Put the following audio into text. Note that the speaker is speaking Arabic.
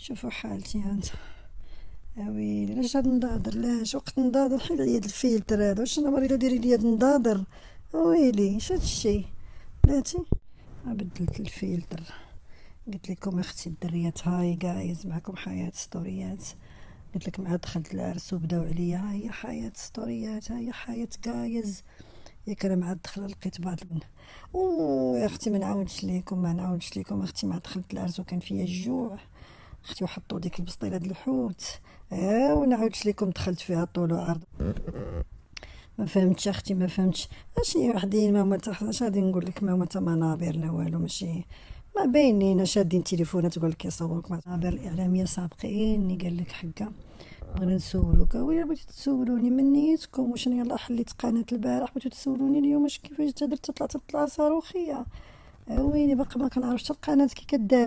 شوفوا حالتي هانت. اويلي علاش هاد النضاضر؟ لاش وقت نضاضر حيد عليا هاد الفيلتر هذا، واش انا مريضه ديري لي هاد النضاضر؟ اويلي اش هادشي؟ بلاتي بدلت الفيلتر. قلت لكم اختي الدريات هاي جايز معكم حياة ستوريات. قلت لك مع دخلت العرس وبداو عليا هاي حياة ستوريات، هاي حياة جايز. ياك انا مع دخل لقيت بعض يا اختي ما نعاودش ليكم اختي مع دخلت العرس وكان فيا الجوع اختي، وحطوا ديك البسطيله د الحوت. ونعاودش ليكم دخلت فيها طول وعرض. ما فهمتش اختي ما فهمتش. اشني وحدين ما هما اش غادي نقول لك، ما هما تا منابر لا والو، ماشي ما باينين شادين تليفونات تقول لك يصوروك مع منابر الاعلاميه سابقين اللي قال لك حكا. بغينا نسولوك ويا بغيتو تسولوني من نيتكم، واش انا يلاه حليت قناه البارح بغيتو تسولوني اليوم واش كيفاش درت طلعت صاروخيه. ويلي باقا ما كنعرفش القناه كي كدار.